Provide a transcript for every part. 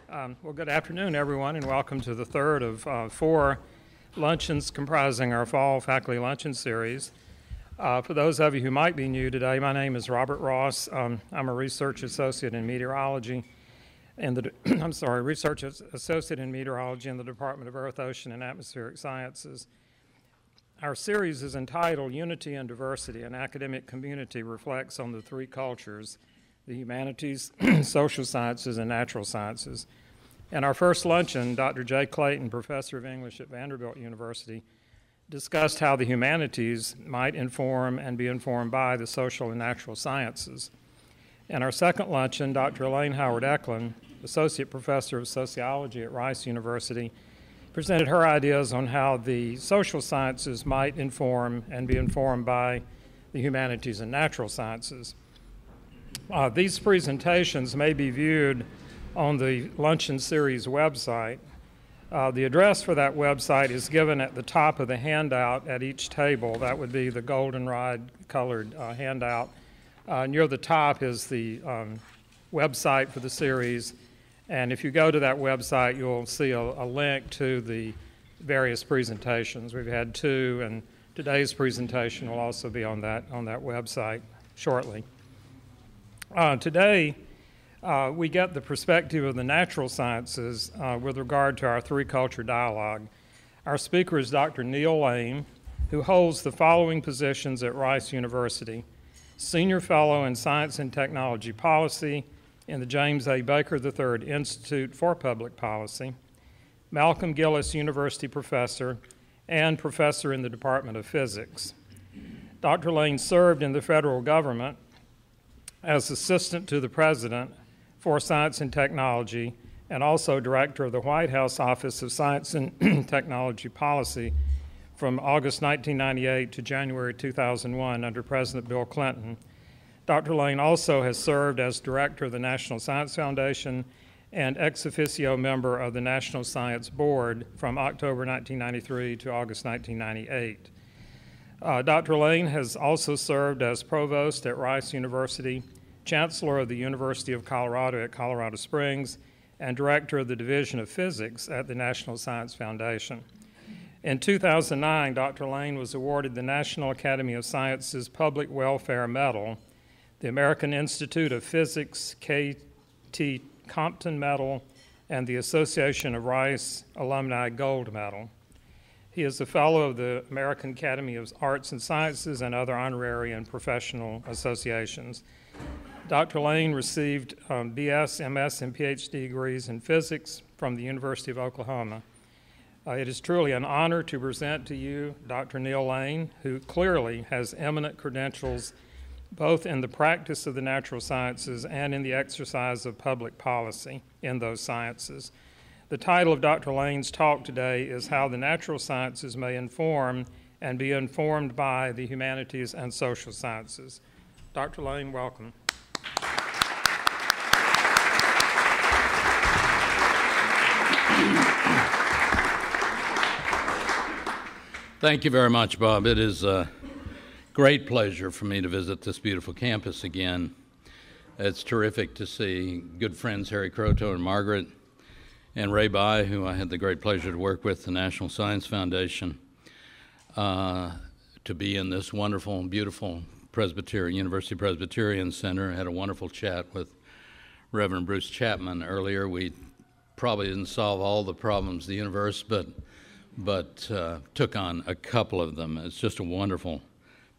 Well, good afternoon, everyone, and welcome to the third of four luncheons comprising our fall faculty luncheon series. For those of you who might be new today, my name is Robert Ross. I'm a research associate in meteorology in the research associate in meteorology in the Department of Earth, Ocean, and Atmospheric Sciences. Our series is entitled Unity and Diversity. An Academic Community reflects on the three cultures: the humanities, social sciences, and natural sciences. In our first luncheon, Dr. Jay Clayton, professor of English at Vanderbilt University, discussed how the humanities might inform and be informed by the social and natural sciences. In our second luncheon, Dr. Elaine Howard-Eklund, associate professor of sociology at Rice University, presented her ideas on how the social sciences might inform and be informed by the humanities and natural sciences. These presentations may be viewed on the Luncheon Series website. The address for that website is given at the top of the handout at each table. That would be the goldenrod colored handout. Near the top is the website for the series, and if you go to that website, you'll see a link to the various presentations. We've had two, and today's presentation will also be on that website shortly. Today, we get the perspective of the natural sciences with regard to our three-culture dialogue. Our speaker is Dr. Neal Lane, who holds the following positions at Rice University: Senior Fellow in Science and Technology Policy in the James A. Baker III Institute for Public Policy, Malcolm Gillis University Professor, and Professor in the Department of Physics. Dr. Lane served in the federal government as Assistant to the President for Science and Technology, and also Director of the White House Office of Science and Technology Policy from August 1998 to January 2001 under President Bill Clinton. Dr. Lane also has served as Director of the National Science Foundation and ex officio member of the National Science Board from October 1993 to August 1998. Dr. Lane has also served as Provost at Rice University, Chancellor of the University of Colorado at Colorado Springs, and Director of the Division of Physics at the National Science Foundation. In 2009, Dr. Lane was awarded the National Academy of Sciences Public Welfare Medal, the American Institute of Physics K.T. Compton Medal, and the Association of Rice Alumni Gold Medal. He is a fellow of the American Academy of Arts and Sciences and other honorary and professional associations. Dr. Lane received BS, MS, and PhD degrees in physics from the University of Oklahoma. It is truly an honor to present to you Dr. Neal Lane, who clearly has eminent credentials both in the practice of the natural sciences and in the exercise of public policy in those sciences. The title of Dr. Lane's talk today is How the Natural Sciences May Inform and Be Informed by the Humanities and Social Sciences. Dr. Lane, welcome. Thank you very much, Bob. It is a great pleasure for me to visit this beautiful campus again. It's terrific to see good friends Harry Croto and Margaret and Ray Bai, who I had the great pleasure to work with, the National Science Foundation, to be in this wonderful and beautiful University Presbyterian Center. I had a wonderful chat with Reverend Bruce Chapman earlier. We probably didn't solve all the problems of the universe, but took on a couple of them. It's just wonderful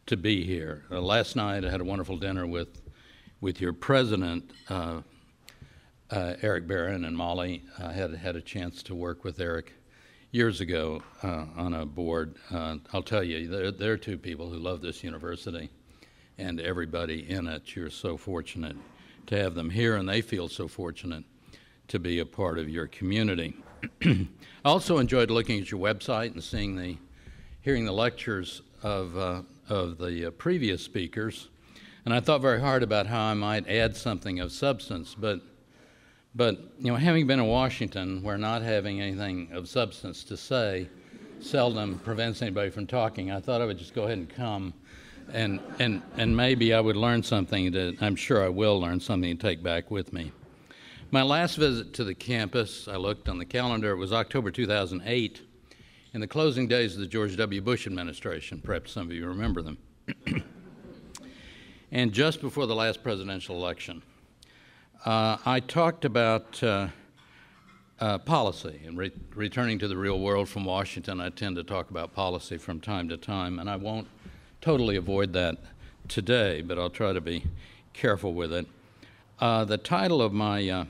to be here. Last night I had a wonderful dinner with your president, Eric Barron, and Molly. I had a chance to work with Eric years ago on a board. I'll tell you, there are two people who love this university and everybody in it. You're so fortunate to have them here, and they feel so fortunate to be a part of your community. I also enjoyed looking at your website and hearing the lectures of the previous speakers, and I thought very hard about how I might add something of substance, but having been in Washington, where not having anything of substance to say seldom prevents anybody from talking, I thought I would just go ahead and come, and maybe I would learn something that I'm sure I will learn something to take back with me. My last visit to the campus, I looked on the calendar, it was October 2008, in the closing days of the George W. Bush administration. Perhaps some of you remember them. And just before the last presidential election, I talked about policy and returning to the real world from Washington. I tend to talk about policy from time to time, and I won't totally avoid that today, but I'll try to be careful with it. The title of my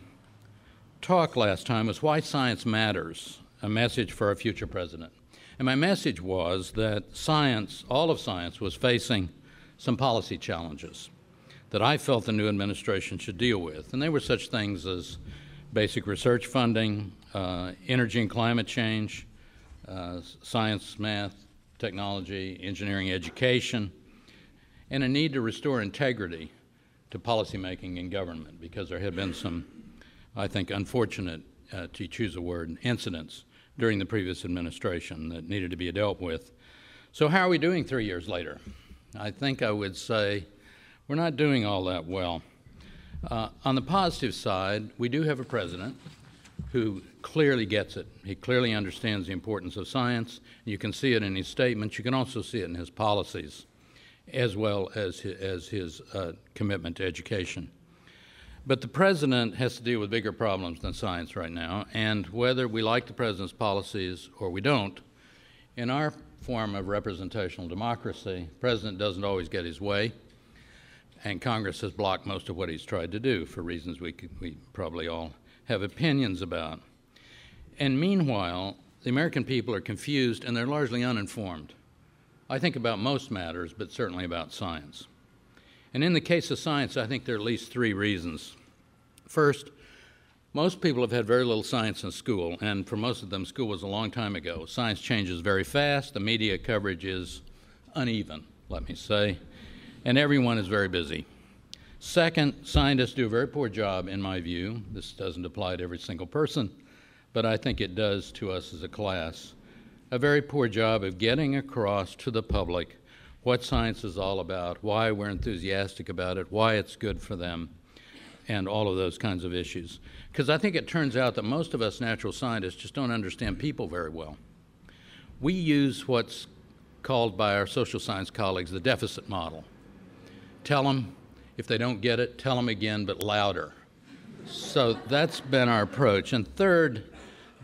talk last time was Why Science Matters, a message for our future president. And my message was that science, all of science, was facing some policy challenges that I felt the new administration should deal with. And they were such things as basic research funding, energy and climate change, science, math, technology, engineering, education, and a need to restore integrity to policymaking in government, because there had been some, I think, unfortunate, to choose a word, incidents during the previous administration that needed to be dealt with. So how are we doing 3 years later? I think I would say we're not doing all that well. On the positive side, we do have a president who clearly gets it. He clearly understands the importance of science. You can see it in his statements. You can also see it in his policies, as well as his commitment to education. But the president has to deal with bigger problems than science right now, and whether we like the president's policies or we don't, in our form of representational democracy, the president doesn't always get his way, and Congress has blocked most of what he's tried to do for reasons we probably all have opinions about. And meanwhile, the American people are confused and they're largely uninformed. I think about most matters, but certainly about science. And in the case of science, I think there are at least three reasons. First, most people have had very little science in school, and for most of them, school was a long time ago. Science changes very fast. The media coverage is uneven, let me say, and everyone is very busy. Second, scientists do a very poor job, in my view. This doesn't apply to every single person, but I think it does to us as a class. A very poor job of getting across to the public what science is all about, why we're enthusiastic about it, why it's good for them, and all of those kinds of issues. Because I think it turns out that most of us natural scientists just don't understand people very well. We use what's called by our social science colleagues the deficit model. Tell them, if they don't get it, tell them again, but louder. So that's been our approach. And third,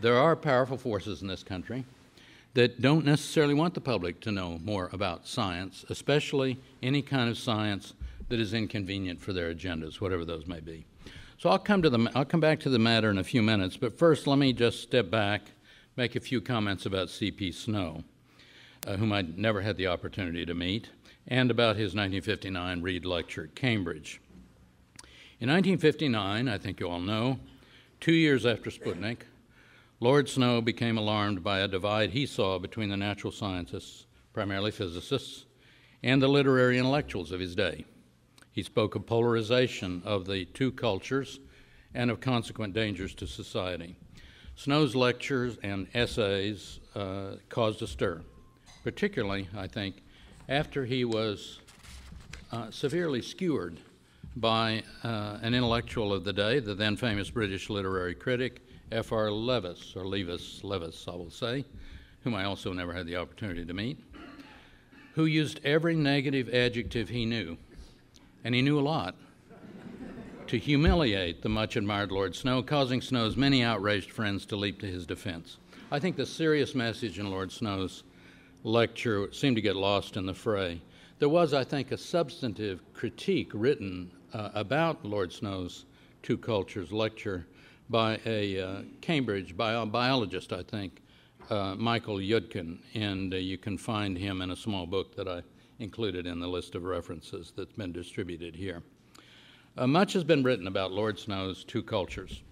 there are powerful forces in this country that don't necessarily want the public to know more about science, especially any kind of science that is inconvenient for their agendas, whatever those may be. So I'll come back to the matter in a few minutes, but first let me just step back, make a few comments about C.P. Snow, whom I'd never had the opportunity to meet, and about his 1959 Reed Lecture at Cambridge. In 1959, I think you all know, 2 years after Sputnik, Lord Snow became alarmed by a divide he saw between the natural scientists, primarily physicists, and the literary intellectuals of his day. He spoke of polarization of the two cultures and of consequent dangers to society. Snow's lectures and essays caused a stir, particularly, I think, after he was severely skewered by an intellectual of the day, the then famous British literary critic, F.R. Levis, or Levis, I will say, whom I also never had the opportunity to meet, who used every negative adjective he knew, and he knew a lot, to humiliate the much-admired Lord Snow, causing Snow's many outraged friends to leap to his defense. I think the serious message in Lord Snow's lecture seemed to get lost in the fray. There was, I think, a substantive critique written about Lord Snow's Two Cultures lecture by a Cambridge biologist, I think, Michael Yudkin, and you can find him in a small book that I included in the list of references that's been distributed here. Much has been written about Lord Snow's Two Cultures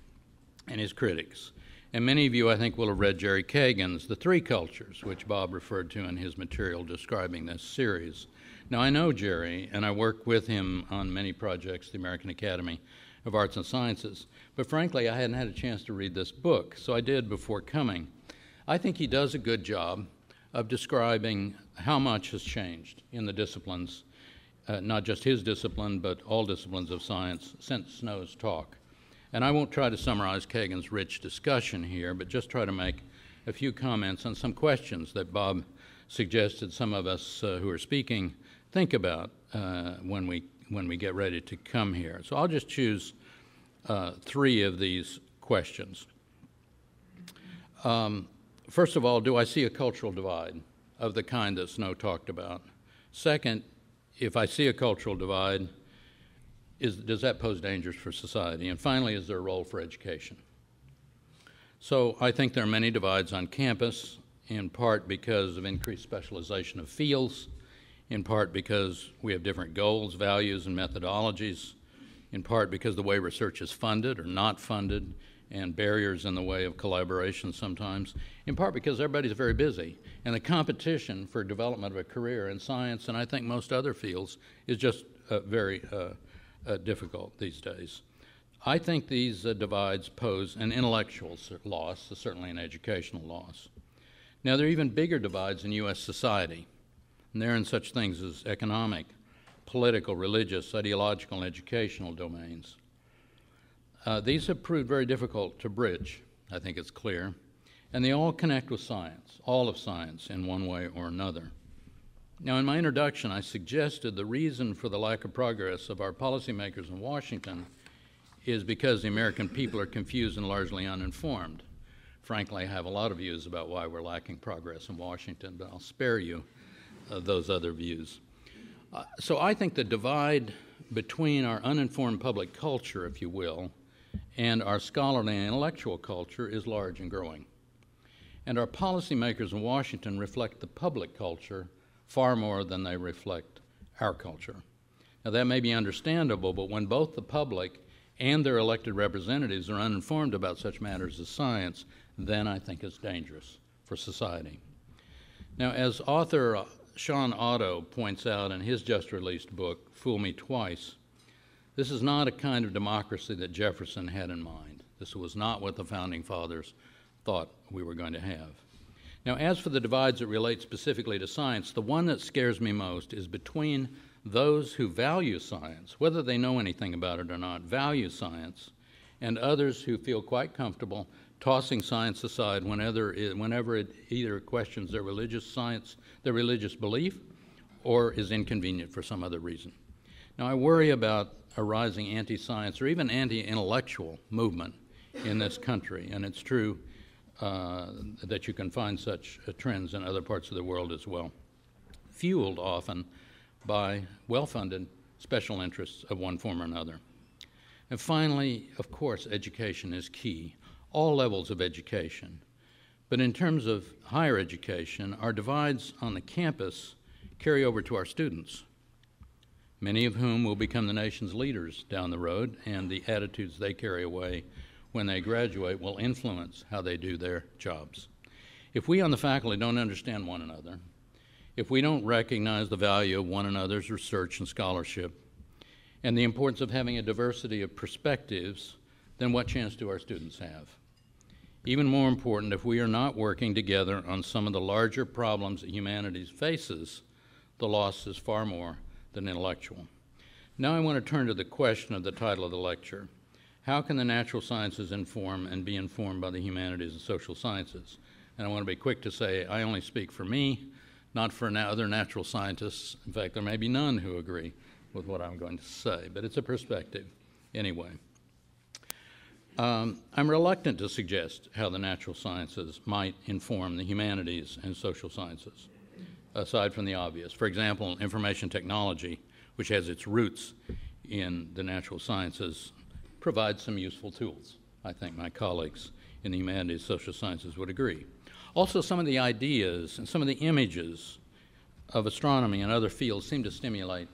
and his critics, and many of you, I think, will have read Jerry Kagan's The Three Cultures, which Bob referred to in his material describing this series. Now, I know Jerry, and I work with him on many projects, the American Academy of Arts and Sciences, but frankly, I hadn't had a chance to read this book, so I did before coming. I think he does a good job of describing how much has changed in the disciplines, not just his discipline, but all disciplines of science since Snow's talk. And I won't try to summarize Kagan's rich discussion here, but just try to make a few comments on some questions that Bob suggested some of us who are speaking think about when we get ready to come here. So I'll just choose 3 of these questions. First of all, do I see a cultural divide of the kind that Snow talked about? Second, if I see a cultural divide, does that pose dangers for society? And finally, is there a role for education? So I think there are many divides on campus, in part because of increased specialization of fields, in part because we have different goals, values, and methodologies, in part because the way research is funded or not funded, and barriers in the way of collaboration sometimes, in part because everybody's very busy. And the competition for development of a career in science, and I think most other fields, is just very difficult these days. I think these divides pose an intellectual loss, certainly an educational loss. Now, there are even bigger divides in U.S. society, and they're in such things as economic, political, religious, ideological, and educational domains. These have proved very difficult to bridge, I think it's clear, and they all connect with science, all of science in one way or another. Now, in my introduction, I suggested the reason for the lack of progress of our policymakers in Washington is because the American people are confused and largely uninformed. Frankly, I have a lot of views about why we're lacking progress in Washington, but I'll spare you those other views. So I think the divide between our uninformed public culture, if you will, and our scholarly and intellectual culture is large and growing. And our policymakers in Washington reflect the public culture far more than they reflect our culture. Now, that may be understandable, but when both the public and their elected representatives are uninformed about such matters as science, then I think it's dangerous for society. Now, as author Sean Otto points out in his just-released book, Fool Me Twice, this is not a kind of democracy that Jefferson had in mind. This was not what the Founding Fathers thought we were going to have. Now, as for the divides that relate specifically to science, the one that scares me most is between those who value science, whether they know anything about it or not, value science, and others who feel quite comfortable tossing science aside whenever it either questions their religious science, their religious belief, or is inconvenient for some other reason. Now, I worry about a rising anti-science or even anti-intellectual movement in this country, and it's true that you can find such trends in other parts of the world as well, fueled often by well-funded special interests of one form or another. And finally, of course, education is key, all levels of education. But in terms of higher education, our divides on the campus carry over to our students, many of whom will become the nation's leaders down the road, and the attitudes they carry away when they graduate will influence how they do their jobs. If we on the faculty don't understand one another, if we don't recognize the value of one another's research and scholarship, and the importance of having a diversity of perspectives, then what chance do our students have? Even more important, if we are not working together on some of the larger problems that humanity faces, the loss is far more than intellectual. Now I want to turn to the question of the title of the lecture. How can the natural sciences inform and be informed by the humanities and social sciences? And I want to be quick to say I only speak for me, not for other natural scientists. In fact, there may be none who agree with what I'm going to say, but it's a perspective anyway. I'm reluctant to suggest how the natural sciences might inform the humanities and social sciences, aside from the obvious. For example, information technology, which has its roots in the natural sciences, provides some useful tools. I think my colleagues in the humanities and social sciences would agree. Also, some of the ideas and some of the images of astronomy and other fields seem to stimulate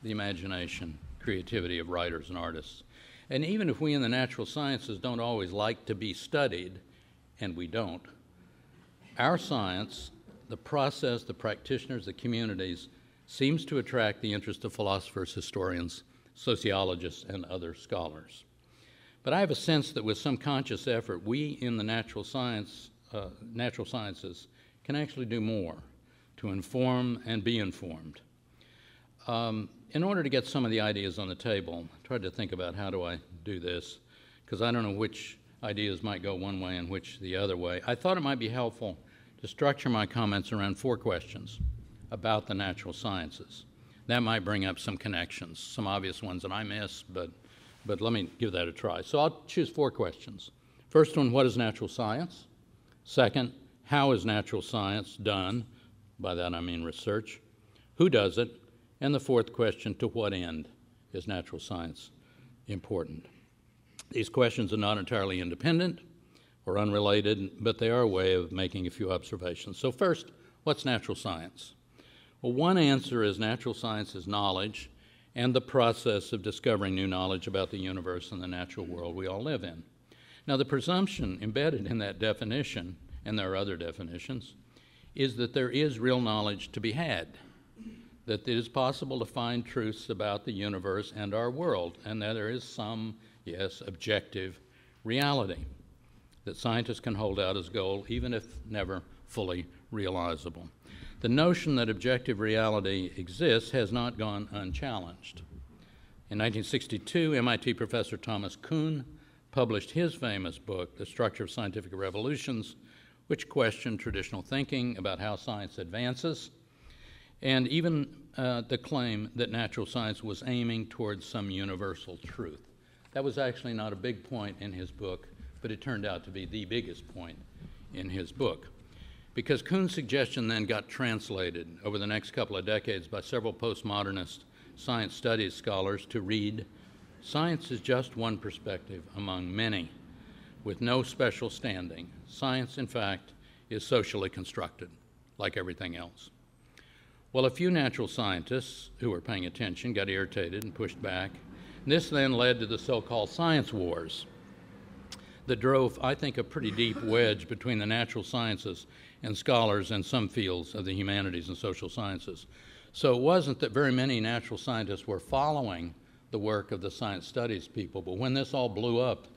the imagination, creativity of writers and artists. And even if we in the natural sciences don't always like to be studied, and we don't, our science, the process, the practitioners, the communities, seems to attract the interest of philosophers, historians, sociologists, and other scholars. But I have a sense that with some conscious effort, we in the natural sciences can actually do more to inform and be informed. In order to get some of the ideas on the table, I tried to think about how do I do this. because I don't know which ideas might go one way and which the other way. I thought it might be helpful to structure my comments around 4 questions about the natural sciences. That might bring up some connections, some obvious ones that I missed, but let me give that a try. So I'll choose 4 questions. First one, what is natural science? Second, how is natural science done? By that I mean research. Who does it? And the 4th question, to what end is natural science important? These questions are not entirely independent or unrelated, but they are a way of making a few observations. So first, what's natural science? Well, one answer is natural science is knowledge and the process of discovering new knowledge about the universe and the natural world we all live in. Now, the presumption embedded in that definition, and there are other definitions, is that there is real knowledge to be had, that it is possible to find truths about the universe and our world, and that there is some, yes, objective reality that scientists can hold out as goal, even if never fully realizable. The notion that objective reality exists has not gone unchallenged. In 1962, MIT professor Thomas Kuhn published his famous book, The Structure of Scientific Revolutions, which questioned traditional thinking about how science advances, and even the claim that natural science was aiming towards some universal truth. That was actually not a big point in his book, but it turned out to be the biggest point in his book. Because Kuhn's suggestion then got translated over the next couple of decades by several postmodernist science studies scholars to read, science is just one perspective among many, with no special standing. Science, in fact, is socially constructed, like everything else. Well, a few natural scientists who were paying attention got irritated and pushed back. And this then led to the so-called science wars that drove, I think, a pretty deep wedge between the natural sciences and scholars in some fields of the humanities and social sciences. So it wasn't that very many natural scientists were following the work of the science studies people, but when this all blew up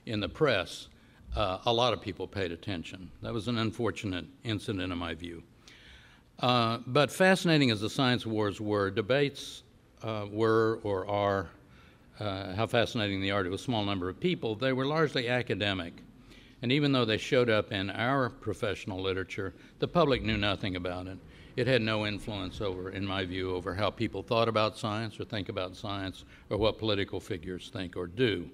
in the press, a lot of people paid attention. That was an unfortunate incident in my view. But fascinating as the science wars were, debates were or are, how fascinating they are to a small number of people, they were largely academic. And even though they showed up in our professional literature, the public knew nothing about it. It had no influence over, in my view, over how people thought about science or think about science or what political figures think or do.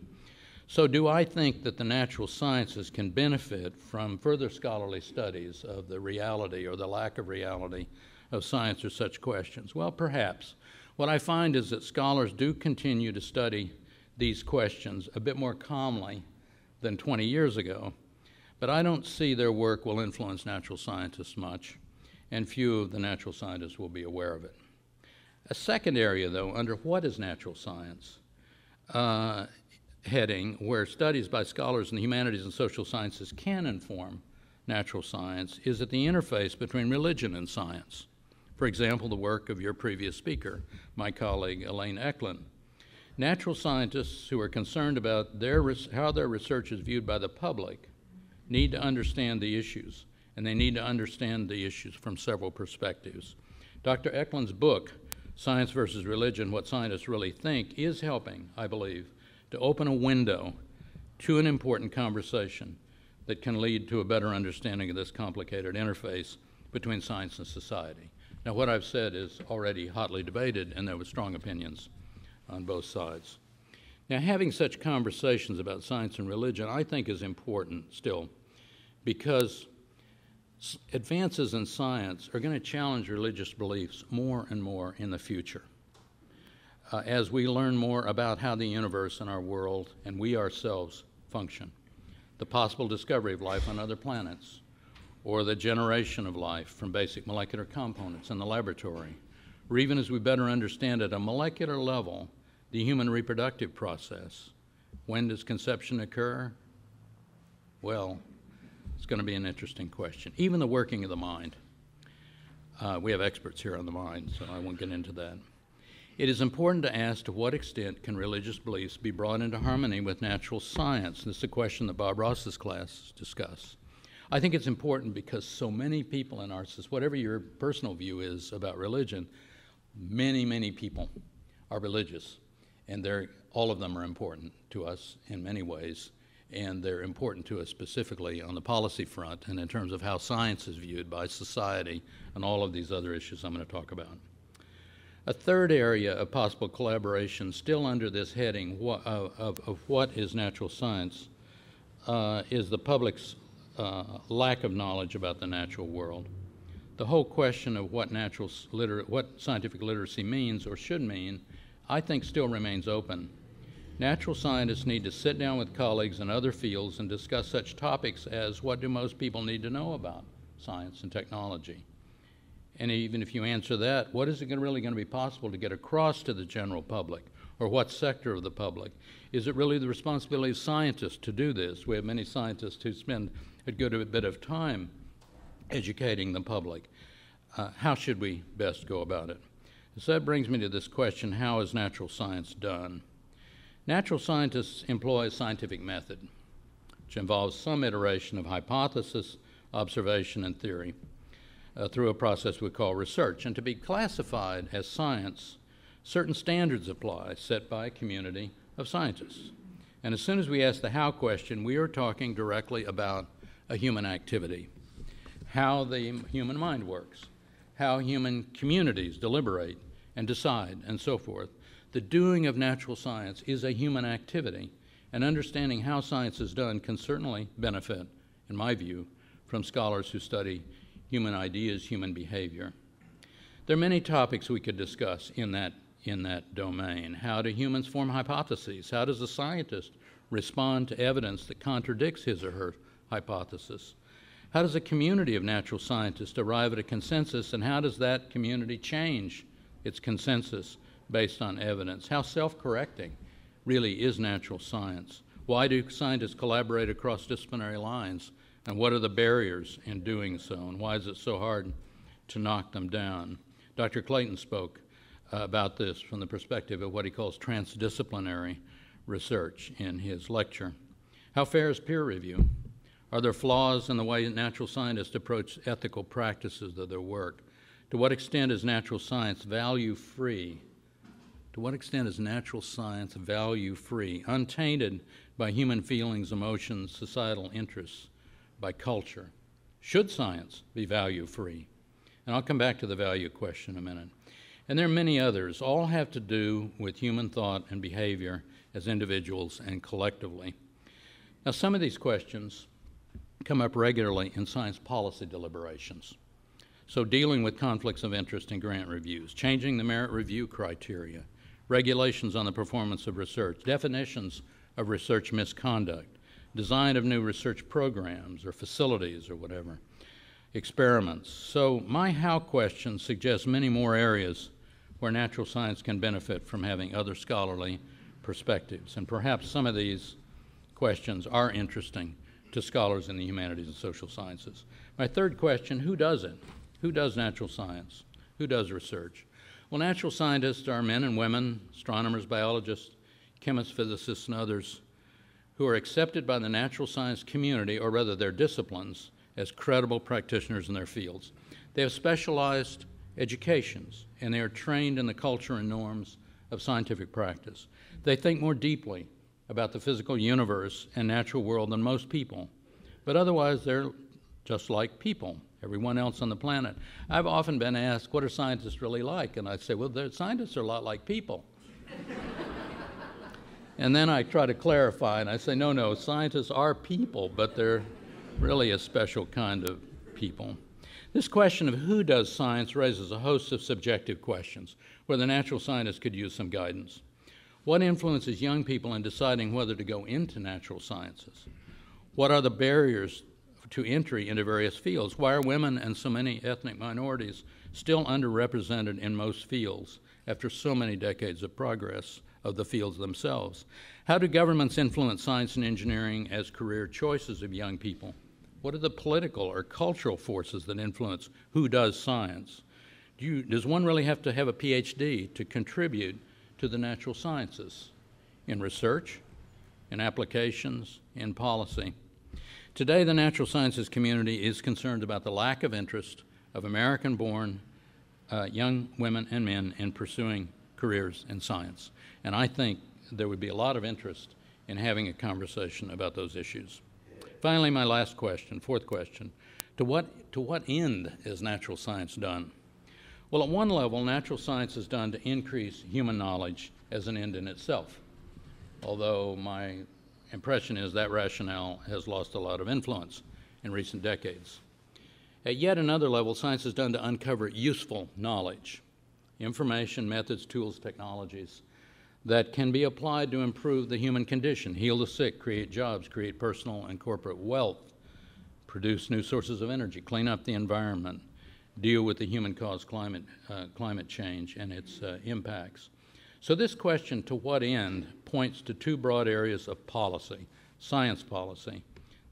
So do I think that the natural sciences can benefit from further scholarly studies of the reality or the lack of reality of science or such questions? Well, perhaps. What I find is that scholars do continue to study these questions a bit more calmly than 20 years ago, but I don't see their work will influence natural scientists much, and few of the natural scientists will be aware of it. A second area, though, under what is natural science, heading where studies by scholars in the humanities and social sciences can inform natural science is at the interface between religion and science. For example, the work of your previous speaker, my colleague Elaine Eklund. Natural scientists who are concerned about how their research is viewed by the public need to understand the issues, and they need to understand the issues from several perspectives. Dr. Eklund's book, Science versus Religion, What Scientists Really Think, is helping, I believe, to open a window to an important conversation that can lead to a better understanding of this complicated interface between science and society. Now, what I've said is already hotly debated, and there were strong opinions on both sides. Now, having such conversations about science and religion, I think, is important still, because advances in science are going to challenge religious beliefs more and more in the future. As we learn more about how the universe and our world and we ourselves function, the possible discovery of life on other planets, or the generation of life from basic molecular components in the laboratory, or even as we better understand at a molecular level the human reproductive process. When does conception occur? Well, it's going to be an interesting question. Even the working of the mind. We have experts here on the mind, so I won't get into that. It is important to ask to what extent can religious beliefs be brought into harmony with natural science? This is a question that Bob Ross's class discussed. I think it's important because so many people in our society, whatever your personal view is about religion, many, many people are religious, and they're all of them are important to us in many ways, and they're important to us specifically on the policy front and in terms of how science is viewed by society and all of these other issues I'm going to talk about. A third area of possible collaboration, still under this heading of what is natural science, is the public's lack of knowledge about the natural world. The whole question of what scientific literacy means or should mean, I think still remains open. Natural scientists need to sit down with colleagues in other fields and discuss such topics as what do most people need to know about science and technology. And even if you answer that, what is it really going to be possible to get across to the general public, or what sector of the public? Is it really the responsibility of scientists to do this? We have many scientists who spend a good bit of time educating the public. How should we best go about it? So that brings me to this question: how is natural science done? Natural scientists employ a scientific method, which involves some iteration of hypothesis, observation, and theory through a process we call research. And to be classified as science, certain standards apply set by a community of scientists. And as soon as we ask the how question, we are talking directly about a human activity, how the human mind works, how human communities deliberate and decide, and so forth. The doing of natural science is a human activity, and understanding how science is done can certainly benefit, in my view, from scholars who study human ideas, human behavior. There are many topics we could discuss in that domain. How do humans form hypotheses? How does a scientist respond to evidence that contradicts his or her hypothesis? How does a community of natural scientists arrive at a consensus, and how does that community change its consensus based on evidence? How self-correcting really is natural science? Why do scientists collaborate across disciplinary lines, and what are the barriers in doing so, and why is it so hard to knock them down? Dr. Clayton spoke about this from the perspective of what he calls transdisciplinary research in his lecture. How fair is peer review? Are there flaws in the way natural scientists approach ethical practices of their work? To what extent is natural science value-free? To what extent is natural science value-free, untainted by human feelings, emotions, societal interests, by culture? Should science be value-free? And I'll come back to the value question in a minute. And there are many others. All have to do with human thought and behavior as individuals and collectively. Now, some of these questions come up regularly in science policy deliberations. So dealing with conflicts of interest in grant reviews, changing the merit review criteria, regulations on the performance of research, definitions of research misconduct, design of new research programs or facilities or whatever, experiments. So my how question suggests many more areas where natural science can benefit from having other scholarly perspectives. And perhaps some of these questions are interesting to scholars in the humanities and social sciences. My third question: who does it? Who does natural science? Who does research? Well, natural scientists are men and women, astronomers, biologists, chemists, physicists, and others who are accepted by the natural science community, or rather their disciplines, as credible practitioners in their fields. They have specialized educations, and they are trained in the culture and norms of scientific practice. They think more deeply about the physical universe and natural world than most people, but otherwise they're just like people, everyone else on the planet. I've often been asked, what are scientists really like? And I say, well, scientists are a lot like people. And then I try to clarify, and I say, no, scientists are people, but they're really a special kind of people. This question of who does science raises a host of subjective questions where the natural scientist could use some guidance. What influences young people in deciding whether to go into natural sciences? What are the barriers to entry into various fields? Why are women and so many ethnic minorities still underrepresented in most fields after so many decades of progress of the fields themselves? How do governments influence science and engineering as career choices of young people? What are the political or cultural forces that influence who does science? Does one really have to have a PhD to contribute to the natural sciences in research, in applications, in policy? Today, the natural sciences community is concerned about the lack of interest of American-born young women and men in pursuing careers in science. And I think there would be a lot of interest in having a conversation about those issues. Finally, my last question, fourth question, to what end is natural science done? Well, at one level, natural science is done to increase human knowledge as an end in itself, although my impression is that rationale has lost a lot of influence in recent decades. At yet another level, science is done to uncover useful knowledge, information, methods, tools, technologies that can be applied to improve the human condition, heal the sick, create jobs, create personal and corporate wealth, produce new sources of energy, clean up the environment, deal with the human-caused climate change and its impacts. So this question, to what end, points to two broad areas of policy, science policy,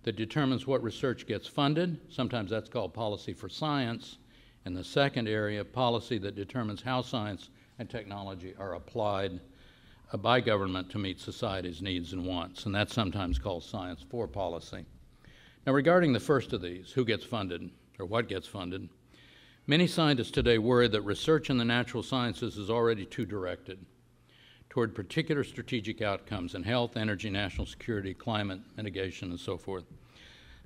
that determines what research gets funded, sometimes that's called policy for science, and the second area, policy that determines how science and technology are applied by government to meet society's needs and wants, and that's sometimes called science for policy. Now, regarding the first of these, who gets funded or what gets funded, many scientists today worry that research in the natural sciences is already too directed toward particular strategic outcomes in health, energy, national security, climate mitigation, and so forth,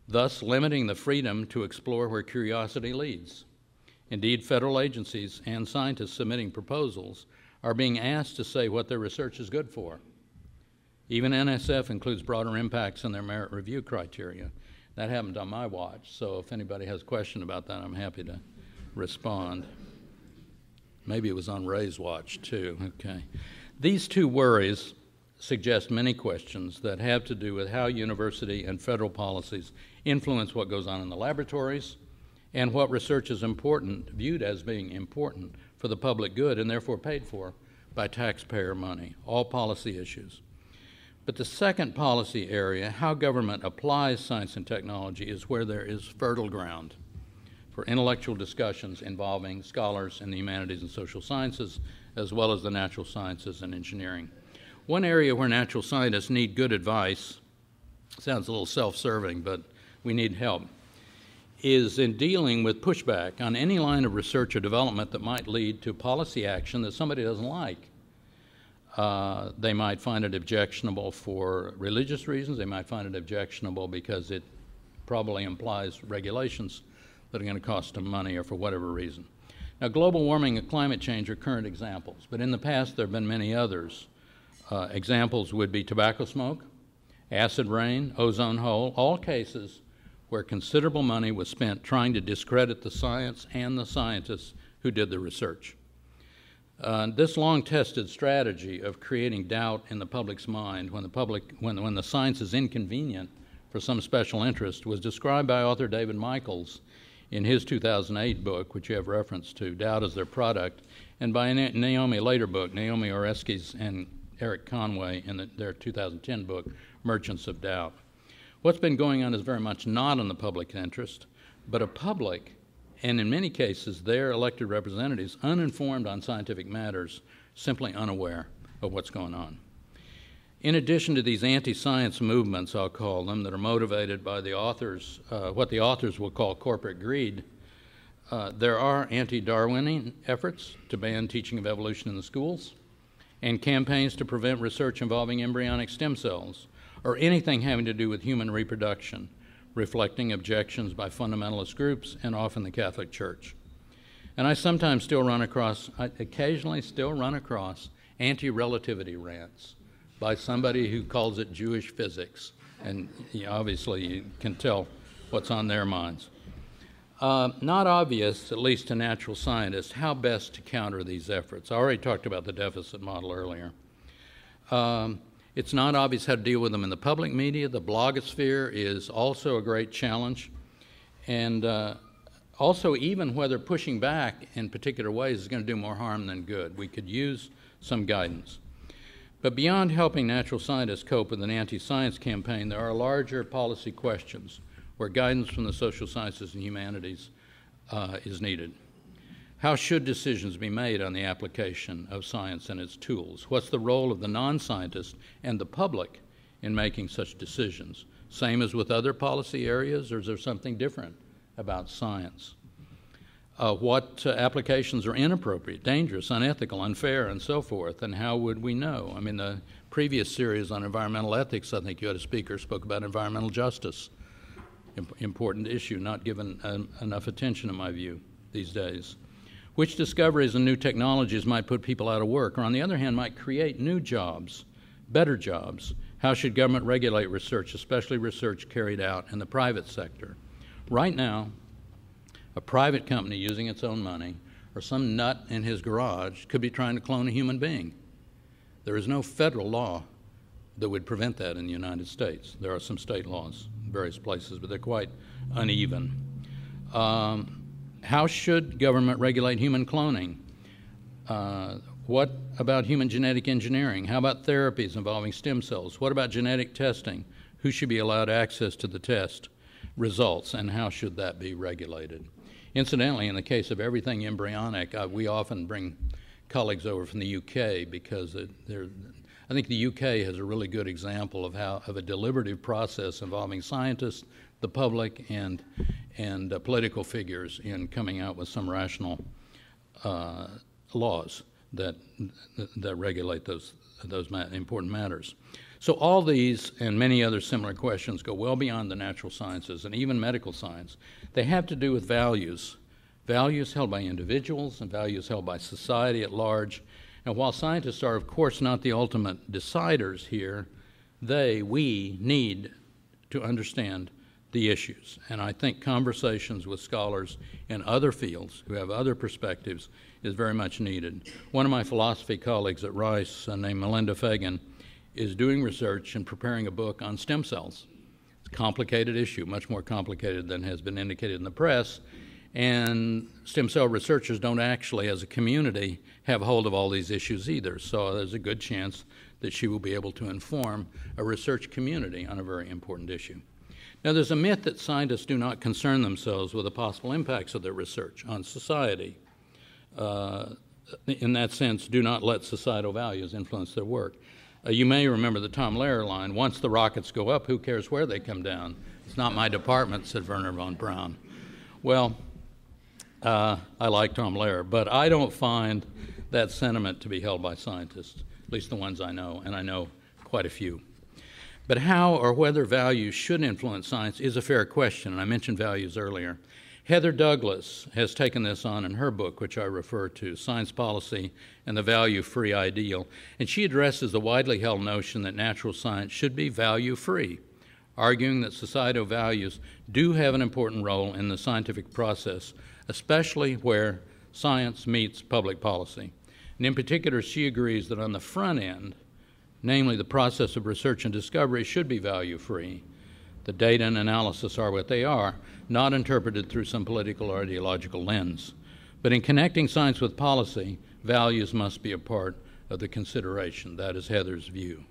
thus limiting the freedom to explore where curiosity leads. Indeed, federal agencies and scientists submitting proposals are being asked to say what their research is good for. Even NSF includes broader impacts in their merit review criteria. That happened on my watch, so if anybody has a question about that, I'm happy to respond. Maybe it was on Ray's watch too, okay. These two worries suggest many questions that have to do with how university and federal policies influence what goes on in the laboratories and what research is important, viewed as being important for the public good and therefore paid for by taxpayer money, all policy issues. But the second policy area, how government applies science and technology, is where there is fertile ground for intellectual discussions involving scholars in the humanities and social sciences, as well as the natural sciences and engineering. One area where natural scientists need good advice, sounds a little self-serving, but we need help, is in dealing with pushback on any line of research or development that might lead to policy action that somebody doesn't like. They might find it objectionable for religious reasons. They might find it objectionable because it probably implies regulations that are going to cost them money or for whatever reason. Now, global warming and climate change are current examples, but in the past there have been many others. Examples would be tobacco smoke, acid rain, ozone hole, all cases where considerable money was spent trying to discredit the science and the scientists who did the research. This long-tested strategy of creating doubt in the public's mind when the science is inconvenient for some special interest was described by author David Michaels in his 2008 book, which you have reference to, Doubt as Their Product, and by Naomi later book, Naomi Oreskes and Eric Conway in their 2010 book, Merchants of Doubt. What's been going on is very much not in the public interest, but a public, and in many cases their elected representatives, uninformed on scientific matters, simply unaware of what's going on. In addition to these anti-science movements, I'll call them, that are motivated by the authors, what the authors will call corporate greed, there are anti-Darwinian efforts to ban teaching of evolution in the schools and campaigns to prevent research involving embryonic stem cells or anything having to do with human reproduction, reflecting objections by fundamentalist groups and often the Catholic Church. And I sometimes occasionally still run across anti-relativity rants by somebody who calls it Jewish physics. And obviously you can tell what's on their minds. Not obvious, at least to natural scientists, how best to counter these efforts. I already talked about the deficit model earlier. It's not obvious how to deal with them in the public media. The blogosphere is also a great challenge. And also, even whether pushing back in particular ways is going to do more harm than good. We could use some guidance. But beyond helping natural scientists cope with an anti-science campaign, there are larger policy questions where guidance from the social sciences and humanities is needed. How should decisions be made on the application of science and its tools? What's the role of the non-scientist and the public in making such decisions? Same as with other policy areas, or is there something different about science? What applications are inappropriate, dangerous, unethical, unfair, and so forth, and how would we know? I mean, the previous series on environmental ethics, I think you had a speaker spoke about environmental justice. Important issue, not given enough attention, in my view, these days. Which discoveries and new technologies might put people out of work, or on the other hand, might create new jobs, better jobs? How should government regulate research, especially research carried out in the private sector? Right now, a private company using its own money, or some nut in his garage, could be trying to clone a human being. There is no federal law that would prevent that in the United States. There are some state laws in various places, but they're quite uneven. How should government regulate human cloning? What about human genetic engineering? How about therapies involving stem cells? What about genetic testing? Who should be allowed access to the test results, and how should that be regulated? Incidentally, in the case of everything embryonic, we often bring colleagues over from the UK because I think the UK has a really good example of a deliberative process involving scientists, the public, and political figures in coming out with some rational laws that regulate those important matters. So all these and many other similar questions go well beyond the natural sciences and even medical science. They have to do with values held by individuals and values held by society at large. And while scientists are, of course, not the ultimate deciders here, we need to understand the issues. And I think conversations with scholars in other fields who have other perspectives is very much needed. One of my philosophy colleagues at Rice, named Melinda Fagan, is doing research and preparing a book on stem cells. It's a complicated issue, much more complicated than has been indicated in the press. And stem cell researchers don't actually, as a community, have hold of all these issues either. So there's a good chance that she will be able to inform a research community on a very important issue. Now, there's a myth that scientists do not concern themselves with the possible impacts of their research on society. In that sense, do not let societal values influence their work. You may remember the Tom Lehrer line, once the rockets go up, who cares where they come down? It's not my department, said Werner von Braun. Well, I like Tom Lehrer, but I don't find that sentiment to be held by scientists, at least the ones I know, and I know quite a few. But how or whether values should influence science is a fair question, and I mentioned values earlier. Heather Douglas has taken this on in her book, which I refer to, Science Policy and the Value-Free Ideal, and she addresses the widely held notion that natural science should be value-free, arguing that societal values do have an important role in the scientific process, especially where science meets public policy. And in particular, she agrees that on the front end, namely the process of research and discovery, should be value-free. The data and analysis are what they are, not interpreted through some political or ideological lens. But in connecting science with policy, values must be a part of the consideration. That is Heather's view.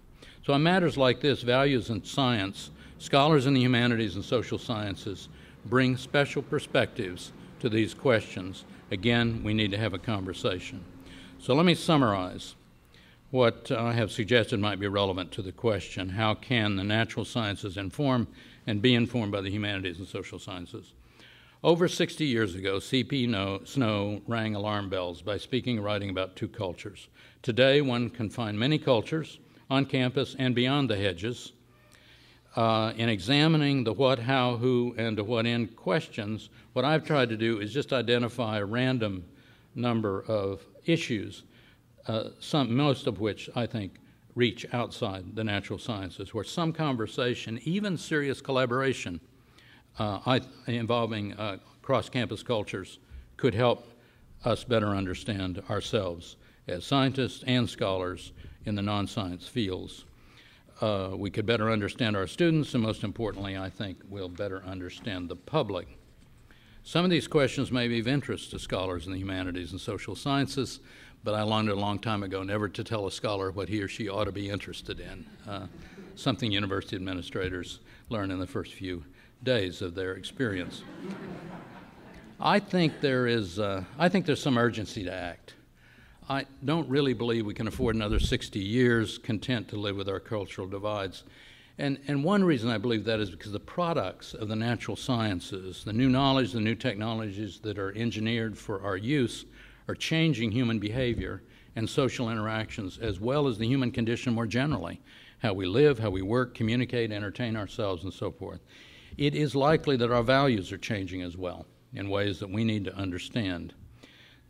So on matters like this, values in science, scholars in the humanities and social sciences bring special perspectives to these questions. Again, we need to have a conversation. So let me summarize what I have suggested might be relevant to the question, how can the natural sciences inform and be informed by the humanities and social sciences? Over 60 years ago, C.P. Snow rang alarm bells by speaking and writing about two cultures. Today, one can find many cultures on campus and beyond the hedges. In examining the what, how, who, and to what end questions, what I've tried to do is just identify a random number of issues, most of which I think reach outside the natural sciences, where some conversation, even serious collaboration involving cross-campus cultures, could help us better understand ourselves as scientists and scholars in the non-science fields. We could better understand our students, and most importantly, I think we'll better understand the public. Some of these questions may be of interest to scholars in the humanities and social sciences, but I learned a long time ago never to tell a scholar what he or she ought to be interested in, something university administrators learn in the first few days of their experience. I think there's some urgency to act. I don't really believe we can afford another 60 years content to live with our cultural divides. And one reason I believe that is because the products of the natural sciences, the new knowledge, the new technologies that are engineered for our use, are changing human behavior and social interactions, as well as the human condition more generally, how we live, how we work, communicate, entertain ourselves, and so forth. It is likely that our values are changing as well in ways that we need to understand.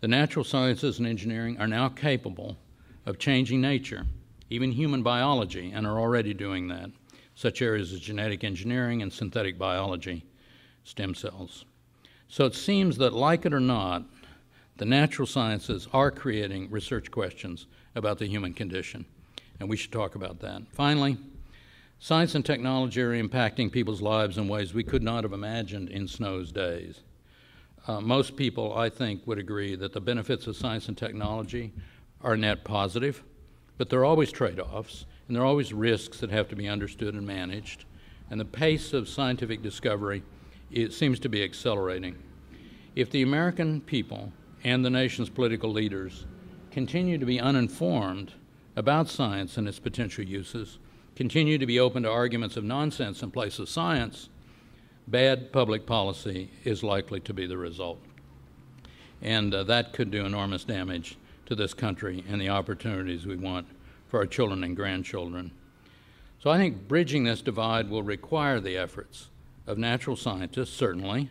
The natural sciences and engineering are now capable of changing nature, even human biology, and are already doing that. Such areas as genetic engineering and synthetic biology, stem cells. So it seems that, like it or not, the natural sciences are creating research questions about the human condition, and we should talk about that. Finally, science and technology are impacting people's lives in ways we could not have imagined in Snow's days. Most people, I think, would agree that the benefits of science and technology are net positive, but there are always trade-offs, and there are always risks that have to be understood and managed, and the pace of scientific discovery, it seems to be accelerating. If the American people and the nation's political leaders continue to be uninformed about science and its potential uses, continue to be open to arguments of nonsense in place of science, bad public policy is likely to be the result. And that could do enormous damage to this country and the opportunities we want for our children and grandchildren. So I think bridging this divide will require the efforts of natural scientists, certainly,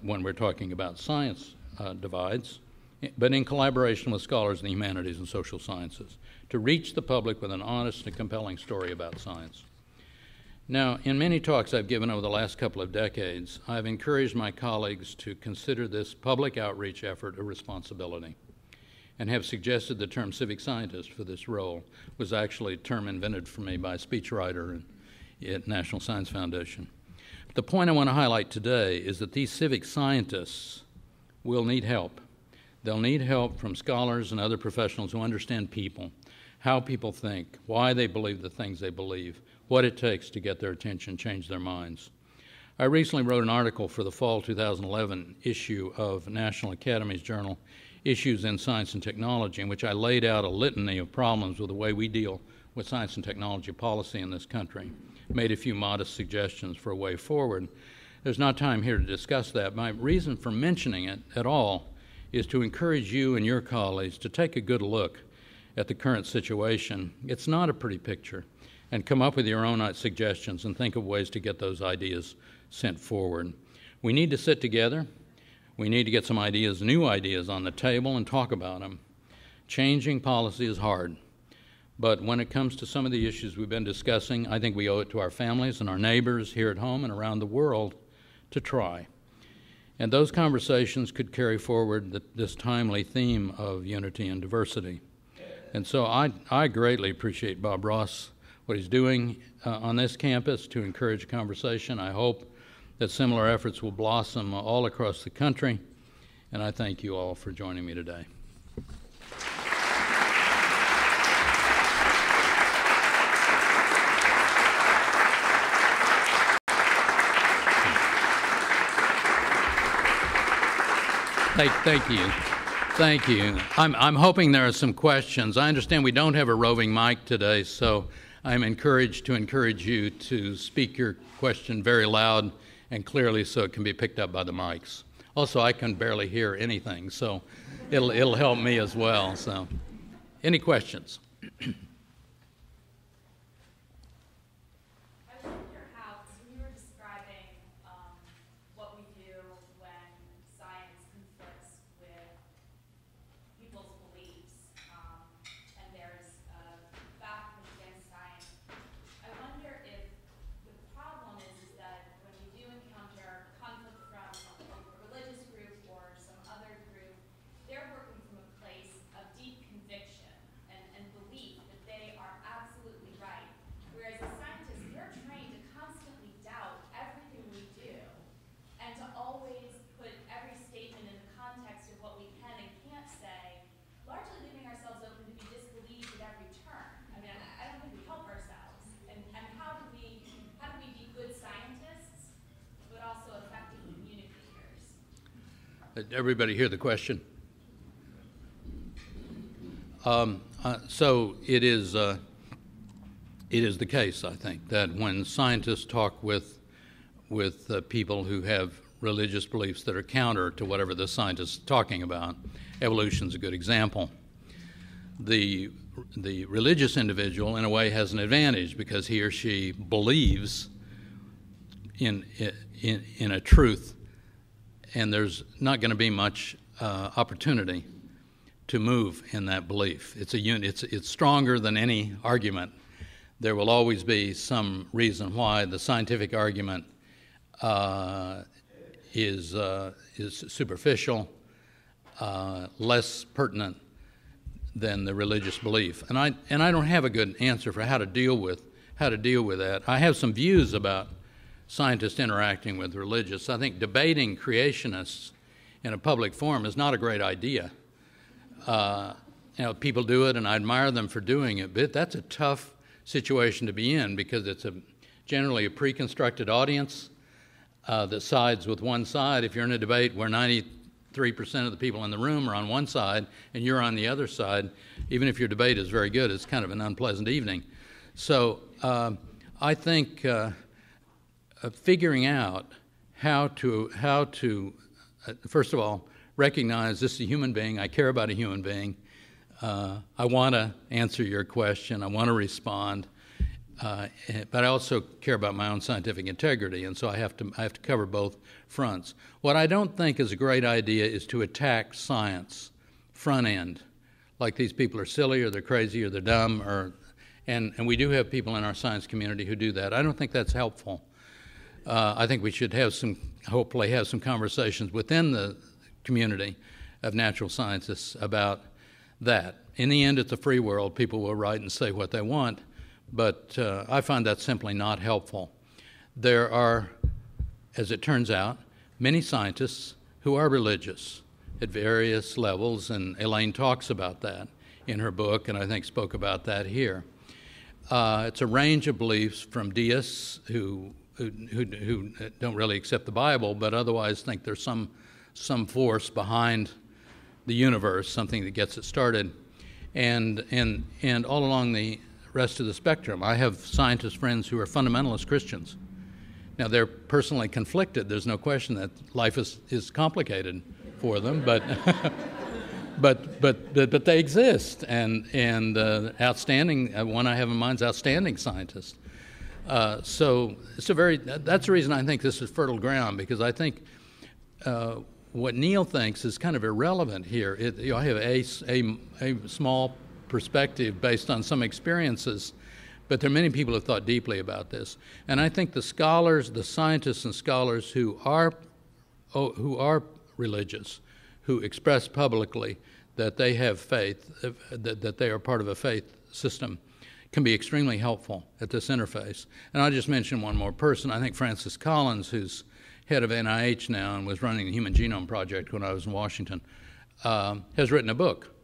when we're talking about science divides, but in collaboration with scholars in the humanities and social sciences, to reach the public with an honest and compelling story about science. Now, in many talks I've given over the last couple of decades, I've encouraged my colleagues to consider this public outreach effort a responsibility, and have suggested the term civic scientist for this role. Was actually a term invented for me by a speechwriter at National Science Foundation. But the point I want to highlight today is that these civic scientists will need help. They'll need help from scholars and other professionals who understand people, how people think, why they believe the things they believe, what it takes to get their attention, change their minds. I recently wrote an article for the fall 2011 issue of National Academy's journal, Issues in Science and Technology, in which I laid out a litany of problems with the way we deal with science and technology policy in this country, made a few modest suggestions for a way forward. There's not time here to discuss that. My reason for mentioning it at all is to encourage you and your colleagues to take a good look at the current situation. It's not a pretty picture, and come up with your own suggestions and think of ways to get those ideas sent forward. We need to sit together. We need to get some ideas, new ideas on the table and talk about them. Changing policy is hard, but when it comes to some of the issues we've been discussing, I think we owe it to our families and our neighbors here at home and around the world to try. And those conversations could carry forward this timely theme of unity and diversity. And so I greatly appreciate Bob Ross, what he's doing on this campus to encourage conversation. I hope that similar efforts will blossom all across the country, and I thank you all for joining me today. Thank you. Thank you. I'm hoping there are some questions. I understand we don't have a roving mic today, so I'm encouraged to encourage you to speak your question very loud and clearly so it can be picked up by the mics. Also, I can barely hear anything, so it'll help me as well. So, any questions? Did everybody hear the question? So it is the case, I think, that when scientists talk with people who have religious beliefs that are counter to whatever the scientist is talking about, evolution's a good example. the religious individual, in a way, has an advantage because he or she believes in a truth, and there's not going to be much opportunity to move in that belief. It's stronger than any argument. There will always be some reason why the scientific argument is superficial, less pertinent than the religious belief. And I don't have a good answer for how to deal with that. I have some views about scientists interacting with religious. I think debating creationists in a public forum is not a great idea. People do it, and I admire them for doing it, but that's a tough situation to be in because it's generally a pre-constructed audience that sides with one side. If you're in a debate where 93% of the people in the room are on one side and you're on the other side, even if your debate is very good, it's kind of an unpleasant evening. So I think figuring out how to first of all, recognize this is a human being, I care about a human being, I want to answer your question, I want to respond, but I also care about my own scientific integrity, and so I have to cover both fronts. What I don't think is a great idea is to attack science front end, like these people are silly or they're crazy or they're dumb, and we do have people in our science community who do that. I don't think that's helpful. I think we should hopefully have some conversations within the community of natural scientists about that. In the end, it's a free world. People will write and say what they want, but I find that simply not helpful. There are, as it turns out, many scientists who are religious at various levels, and Elaine talks about that in her book, and I think spoke about that here. It's a range of beliefs from deists who don't really accept the Bible, but otherwise think there's some force behind the universe, something that gets it started, and all along the rest of the spectrum. I have scientist friends who are fundamentalist Christians. Now, they're personally conflicted. There's no question that life is complicated for them, but but they exist, and outstanding. One I have in mind is outstanding scientist. So that's the reason I think this is fertile ground, because I think what Neal thinks is kind of irrelevant here. I have a small perspective based on some experiences, but there are many people who have thought deeply about this. And I think the scientists and scholars who are religious, who express publicly that they have faith, that they are part of a faith system, can be extremely helpful at this interface. And I'll just mention one more person. I think Francis Collins, who's head of NIH now and was running the Human Genome Project when I was in Washington, has written a book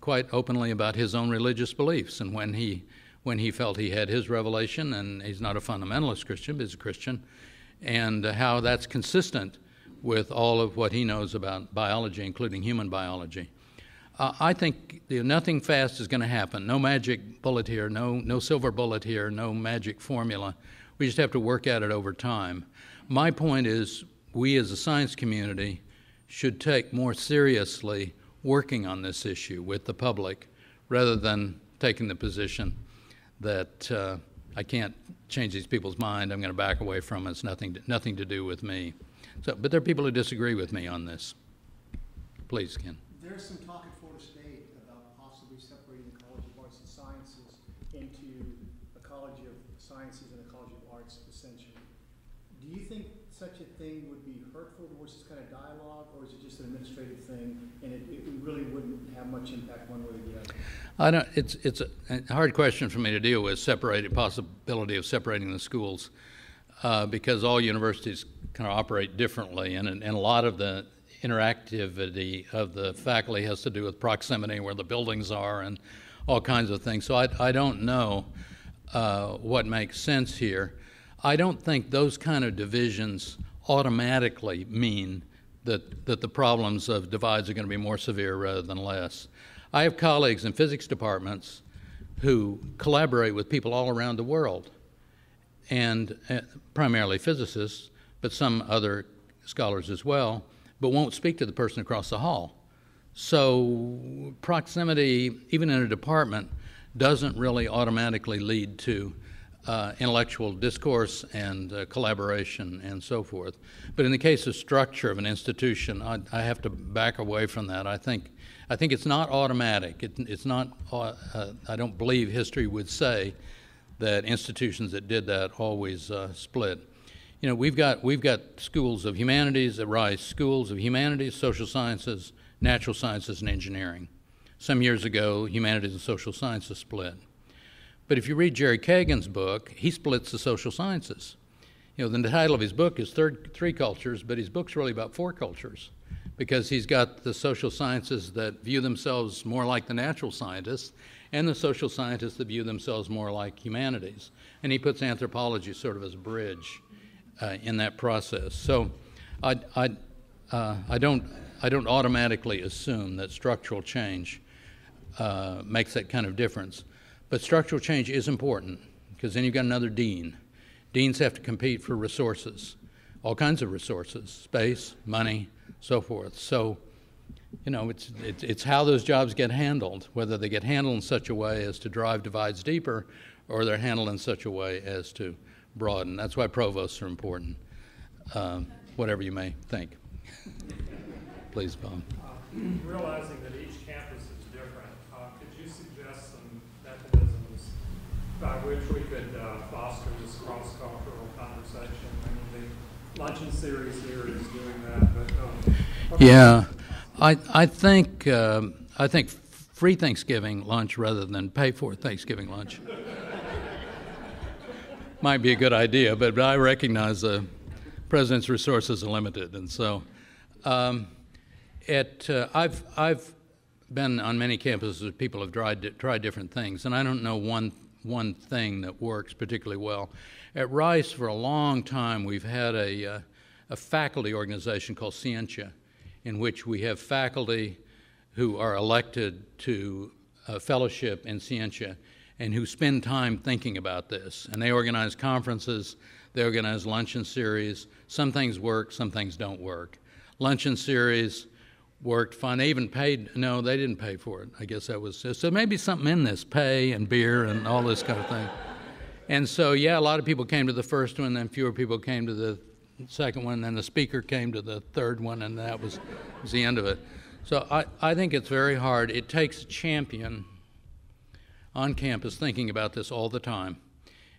quite openly about his own religious beliefs, and when he felt he had his revelation, and he's not a fundamentalist Christian, but he's a Christian, and how that's consistent with all of what he knows about biology, including human biology. I think nothing fast is going to happen. No magic bullet here, no silver bullet here, no magic formula. We just have to work at it over time. My point is, we as a science community should take more seriously working on this issue with the public, rather than taking the position that I can't change these people's mind, I'm going to back away from it, it's nothing to do with me. But there are people who disagree with me on this. Please, Ken. There's some talk at Florida State about possibly separating the College of Arts and Sciences into a College of Sciences and a College of Arts, essentially. Do you think such a thing would be hurtful towards this kind of dialogue, or is it just an administrative thing, and it really wouldn't have much impact one way or the other? I don't. It's a hard question for me to deal with, possibility of separating the schools, because all universities kind of operate differently, and a lot of the interactivity of the faculty has to do with proximity, where the buildings are, and all kinds of things. So I don't know what makes sense here. I don't think those kind of divisions automatically mean that the problems of divides are going to be more severe rather than less. I have colleagues in physics departments who collaborate with people all around the world, and primarily physicists, but some other scholars as well, but won't speak to the person across the hall So proximity, even in a department, doesn't really automatically lead to intellectual discourse and collaboration and so forth. But in the case of structure of an institution, I have to back away from that. I think it's not automatic. It's not. I don't believe history would say that institutions that did that always split. You know, we've got schools of humanities at Rice, schools of humanities, social sciences, natural sciences, and engineering. Some years ago, humanities and social sciences split. But if you read Jerry Kagan's book, he splits the social sciences. You know, the title of his book is Three Cultures, but his book's really about four cultures, because he's got the social sciences that view themselves more like the natural scientists and the social scientists that view themselves more like humanities. And he puts anthropology sort of as a bridge in that process. So I don't automatically assume that structural change makes that kind of difference. But structural change is important, because then you've got another dean. Deans have to compete for resources, all kinds of resources, space, money, so forth. So, you know, it's how those jobs get handled, whether they get handled in such a way as to drive divides deeper, or they're handled in such a way as to broaden. That's why provosts are important, whatever you may think. Please, Bob. Realizing that each campus is different, could you suggest some mechanisms by which we could foster this cross-cultural conversation? I mean, the Luncheon series here is doing that, but yeah, I think free Thanksgiving lunch rather than pay for Thanksgiving lunch might be a good idea, but I recognize the president's resources are limited, and so I've been on many campuses where people have tried different things, and I don't know one thing that works particularly well. At Rice, for a long time, we've had a faculty organization called Scientia, in which we have faculty who are elected to a fellowship in Scientia and who spend time thinking about this. And they organize conferences, they organize luncheon series. Some things work, some things don't work. Luncheon series worked fine. They even paid, no, they didn't pay for it. I guess that was, so maybe something in this, pay and beer and all this kind of thing. And so, yeah, a lot of people came to the first one, then fewer people came to the second one, then the speaker came to the third one, and that was the end of it. So I think it's very hard. It takes a champion on campus thinking about this all the time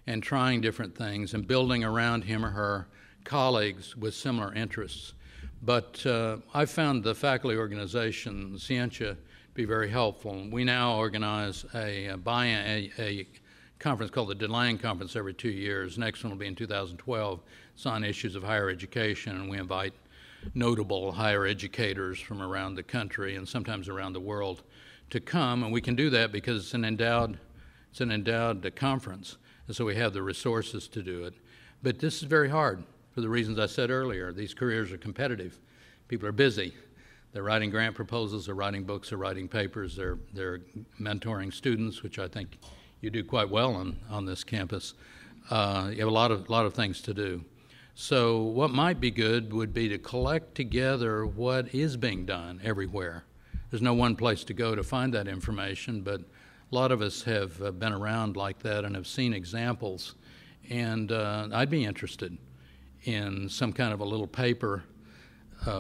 and trying different things and building around him or her colleagues with similar interests. But I've found the faculty organization, Scientia, be very helpful. We now organize a conference called the DeLange Conference every 2 years. Next one will be in 2012. It's on issues of higher education, and we invite notable higher educators from around the country and sometimes around the world to come, and we can do that because it's an endowed conference, and so we have the resources to do it. But this is very hard for the reasons I said earlier. These careers are competitive. People are busy. They're writing grant proposals, they're writing books, they're writing papers, they're mentoring students, which I think you do quite well on this campus. You have a lot of things to do. So what might be good would be to collect together what is being done everywhere. There's no one place to go to find that information, but a lot of us have been around like that and have seen examples. And I'd be interested in some kind of a little paper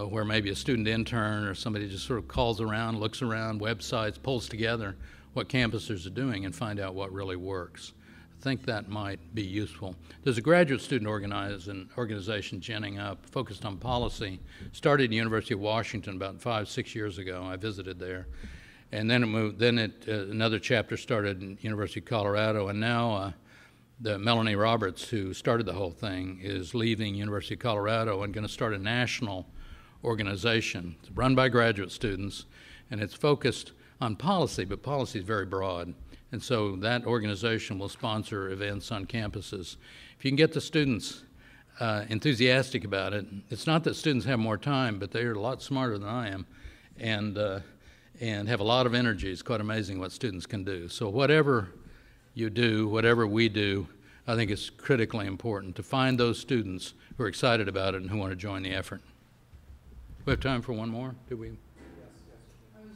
where maybe a student intern or somebody just sort of calls around, looks around, websites, pulls together what campuses are doing and find out what really works. I think that might be useful. There's a graduate student organization ginning up, focused on policy. Started at the University of Washington about 5-6 years ago. I visited there. And then it moved, another chapter started in University of Colorado, and now Melanie Roberts, who started the whole thing, is leaving University of Colorado and going to start a national organization. It's run by graduate students, and it's focused on policy, but policy is very broad. And so that organization will sponsor events on campuses. If you can get the students enthusiastic about it, it's not that students have more time, but they're a lot smarter than I am and have a lot of energy. It's quite amazing what students can do. So whatever you do, whatever we do, I think it's critically important to find those students who are excited about it and who want to join the effort. We have time for one more, do we? Yes. I was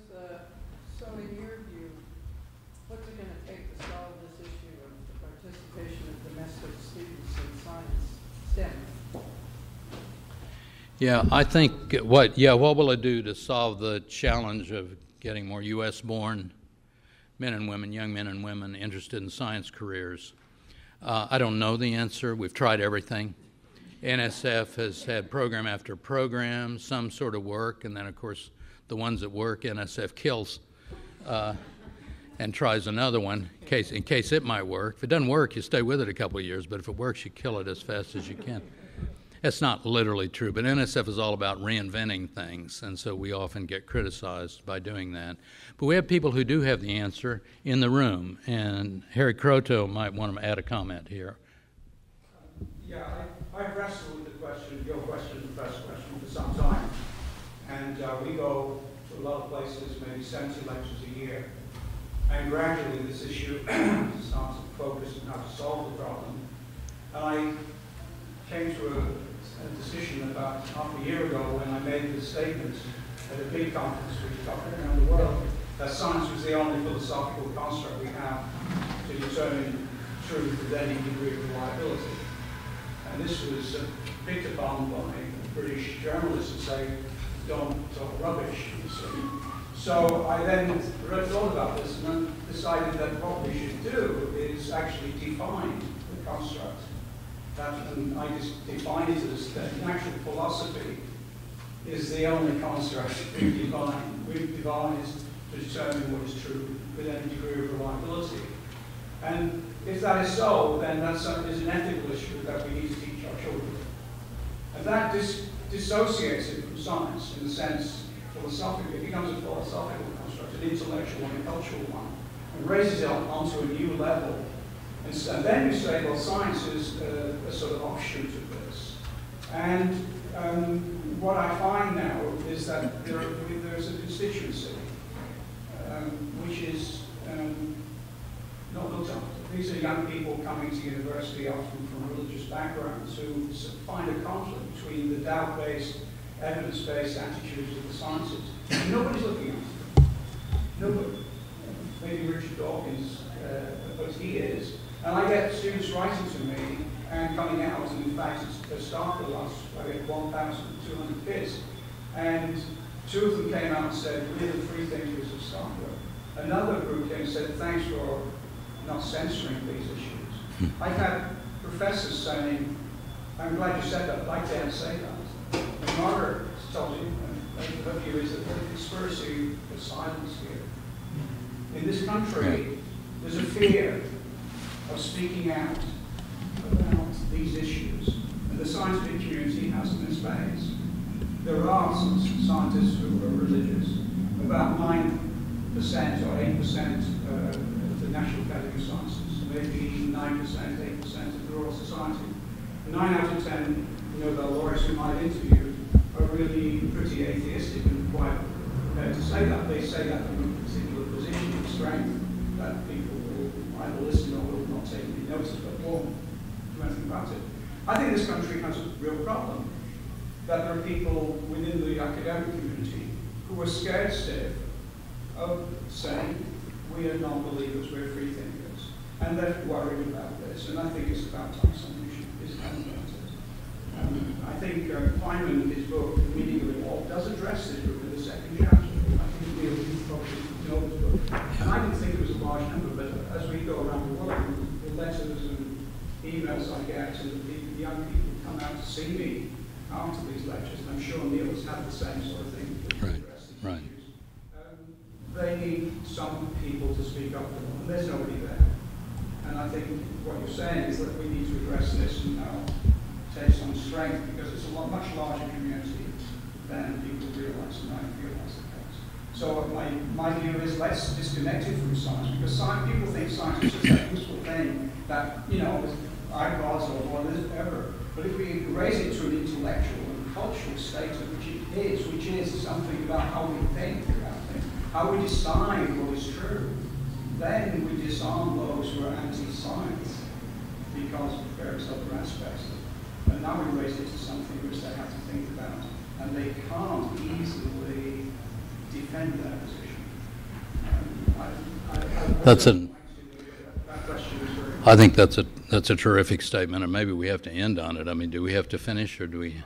Yeah, I think what will it do to solve the challenge of getting more U.S.-born men and women, young men and women interested in science careers? I don't know the answer. We've tried everything. NSF has had program after program, some sort of work, and then, of course, the ones that work, NSF kills and tries another one in case it might work. If it doesn't work, you stay with it a couple of years, but if it works, you kill it as fast as you can. That's not literally true, but NSF is all about reinventing things, and so we often get criticized by doing that. But we have people who do have the answer in the room, and Harry Croteau might want to add a comment here. Yeah, I've wrestled with the question, your question, the first question, for some time. And we go to a lot of places, maybe 70 lectures a year. And gradually this issue starts to focus on how to solve the problem. And I came to a decision about half a year ago when I made the statement at a big conference which got around the world that science was the only philosophical construct we have to determine truth with any degree of reliability. And this was picked upon by British journalists who say, don't talk rubbish, you see. So I then thought about this and then decided that what we should do is actually define the construct. And I just define it as that natural philosophy is the only construct we've devised to determine what is true with any degree of reliability. And if that is so, then that is an ethical issue that we need to teach our children. And that dissociates it from science in the sense, philosophically, it becomes a philosophical construct, an intellectual and a cultural one, and raises it onto a new level. And then you say, well, science is a sort of offshoot of this. And what I find now is that there's a constituency which is not looked after. These are young people coming to university, often from religious backgrounds, who find a conflict between the doubt-based, evidence-based attitudes of the sciences. And nobody's looking after them. Nobody. Maybe Richard Dawkins, but he is. And I get students writing to me and coming out, and in fact, it's started last, I get 1,200 kids. And 2 of them came out and said, we're the free thinkers of Stanford. Another group came and said, thanks for not censoring these issues. I've had professors saying, I'm glad you said that, but I can't say that. And Margaret told you, and her view is that there's a conspiracy of silence here. In this country, there's a fear of speaking out about these issues, and the scientific community has them in spades. There are some scientists who are religious. About 9% or 8% of the National Academy of Sciences, maybe 9%, 8% of the Royal Society. 9 out of 10 Nobel laureates whom I've interviewed are really pretty atheistic and quite prepared to say that. They say that from a particular position of strength that people will either listen or will not take any notice, but won't do anything about it. I think this country has a real problem, that there are people within the academic community who are scared stiff of saying, we are non-believers, we're free thinkers. And they're worried about this, and I think it's about time something is done about it. I think Feynman, in his book, The Meaning of It All, does address this in the second chapter. I think Neal probably know his book. And I didn't think it was a large number, but as we go around the world, the letters and emails I get, and the young people come out to see me after these lectures, and I'm sure Neal has had the same sort of thing to address these issues. They need some people to speak up for them, and there's nobody there. And I think what you're saying is that we need to address this and now take some strength, because it's a much larger community than people realize, and I realize the case. So my view is let's disconnect it from science, because people think science is just a useful thing that, iPods or whatever. But if we raise it to an intellectual and cultural status, which is something about how we think about things, how we decide what is true, then we disarm those who are anti-science because of various other aspects. And now we raise it to something which they have to think about, and they can't easily defend their position. I think that's a terrific statement, and maybe we have to end on it. I mean, do we have to finish, or do we?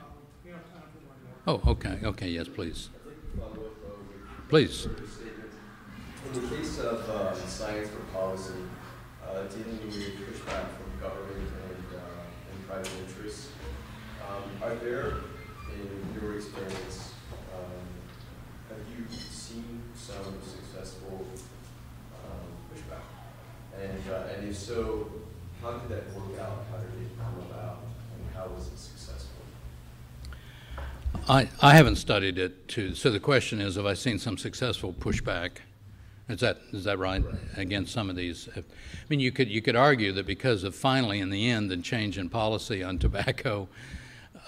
Oh, okay, okay, yes, please. Please. In the case of science for policy, dealing with pushback from government and private interests, are there, in your experience, have you seen some successful pushback? And if so, how did that work out? How did it come about? And how was it successful? I haven't studied it so the question is, have I seen some successful pushback? Is that right? Against some of these, I mean, you could argue that because of finally in the end the change in policy on tobacco,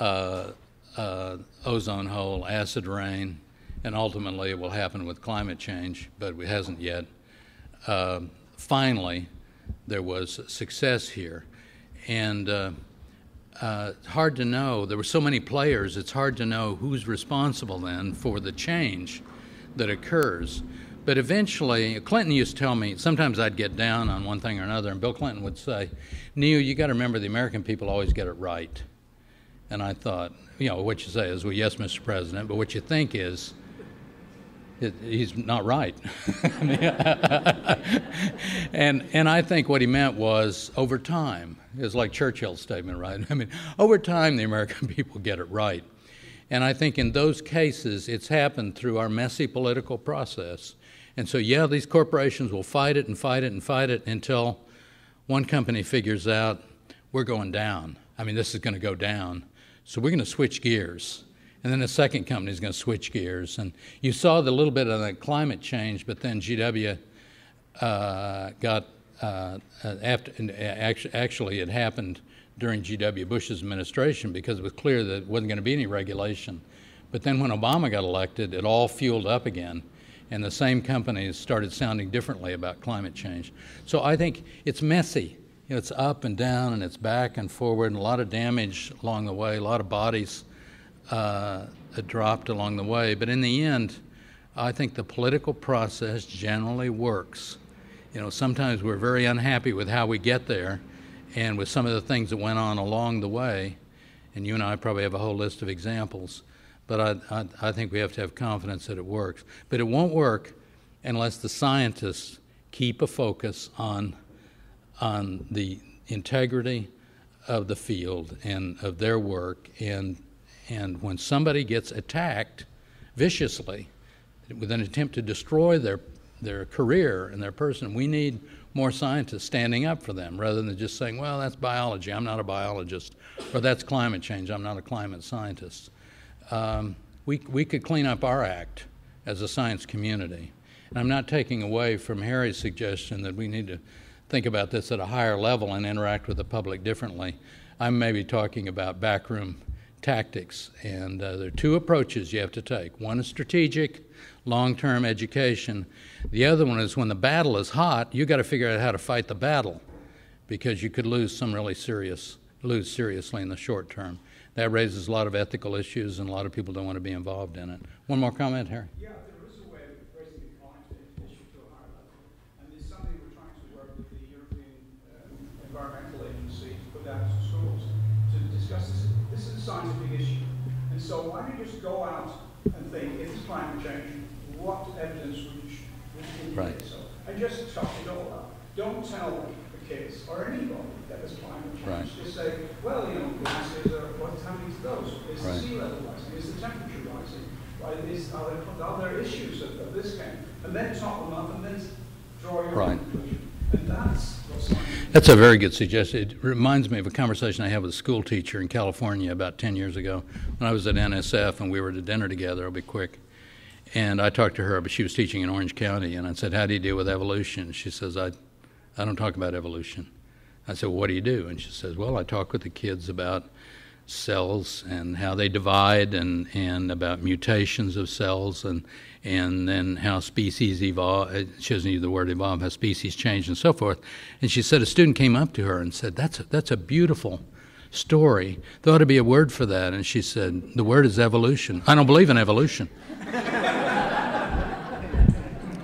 ozone hole, acid rain, and ultimately it will happen with climate change, but it hasn't yet. Finally, there was success here, and hard to know. There were so many players. It's hard to know who's responsible then for the change that occurs. But eventually, Clinton used to tell me, sometimes I'd get down on one thing or another, and Bill Clinton would say, Neal, you got to remember the American people always get it right. And I thought, you know, what you say is, well, yes, Mr. President, but what you think is, he's not right. and I think what he meant was over time. It's like Churchill's statement, right? I mean, over time, the American people get it right. And I think in those cases, it's happened through our messy political process. And so, yeah, these corporations will fight it and fight it and fight it until one company figures out we're going down. I mean, this is going to go down. So we're going to switch gears. And then the second company is going to switch gears. And you saw the little bit of the climate change, but then GW got, actually it happened during G.W. Bush's administration because it was clear that it wasn't going to be any regulation. But then when Obama got elected, it all fueled up again, and the same companies started sounding differently about climate change. So I think it's messy. You know, it's up and down, and it's back and forward, and a lot of damage along the way, a lot of bodies dropped along the way. But in the end, I think the political process generally works. You know, sometimes we're very unhappy with how we get there, and with some of the things that went on along the way, and you and I probably have a whole list of examples, but I think we have to have confidence that it works. But it won't work unless the scientists keep a focus on the integrity of the field and of their work, and when somebody gets attacked viciously with an attempt to destroy their career and their person, we need more scientists standing up for them rather than just saying, well, that's biology, I'm not a biologist, or that's climate change, I'm not a climate scientist. We could clean up our act as a science community. And I'm not taking away from Harry's suggestion that we need to think about this at a higher level and interact with the public differently. I'm maybe talking about backroom tactics, and there are two approaches you have to take. One is strategic, long-term education. The other one is when the battle is hot, you've got to figure out how to fight the battle, because you could lose seriously in the short term. That raises a lot of ethical issues, and a lot of people don't want to be involved in it. One more comment, Harry? Yeah, there is a way of raising the climate issue to a higher level, and it's something we're trying to work with the European Environmental Agency to put out to schools to discuss this. This is a scientific issue, and so why don't you just go out and think, if it's climate change, what evidence would indicate Right. so? And just talk it all out. Don't tell the kids or anybody that there's climate change. Right. Just say, well, you know, glaciers are what's happening to those. Is Right. the sea level rising? Is the temperature rising? Right? Are there issues of this kind? And then top them up and then draw your Right. own conclusion. And that's what's That's a very good suggestion. It reminds me of a conversation I had with a school teacher in California about 10 years ago when I was at NSF and we were at dinner together. I'll be quick. And I talked to her, but she was teaching in Orange County, and I said, how do you deal with evolution? She says, I don't talk about evolution. I said, well, what do you do? And she says, well, I talk with the kids about cells and how they divide, and about mutations of cells, and then how species evolve. She doesn't use the word evolve, how species change and so forth. And she said a student came up to her and said, that's a beautiful story. There ought to be a word for that. And she said, the word is evolution. I don't believe in evolution.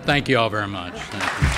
Thank you all very much. Thank you.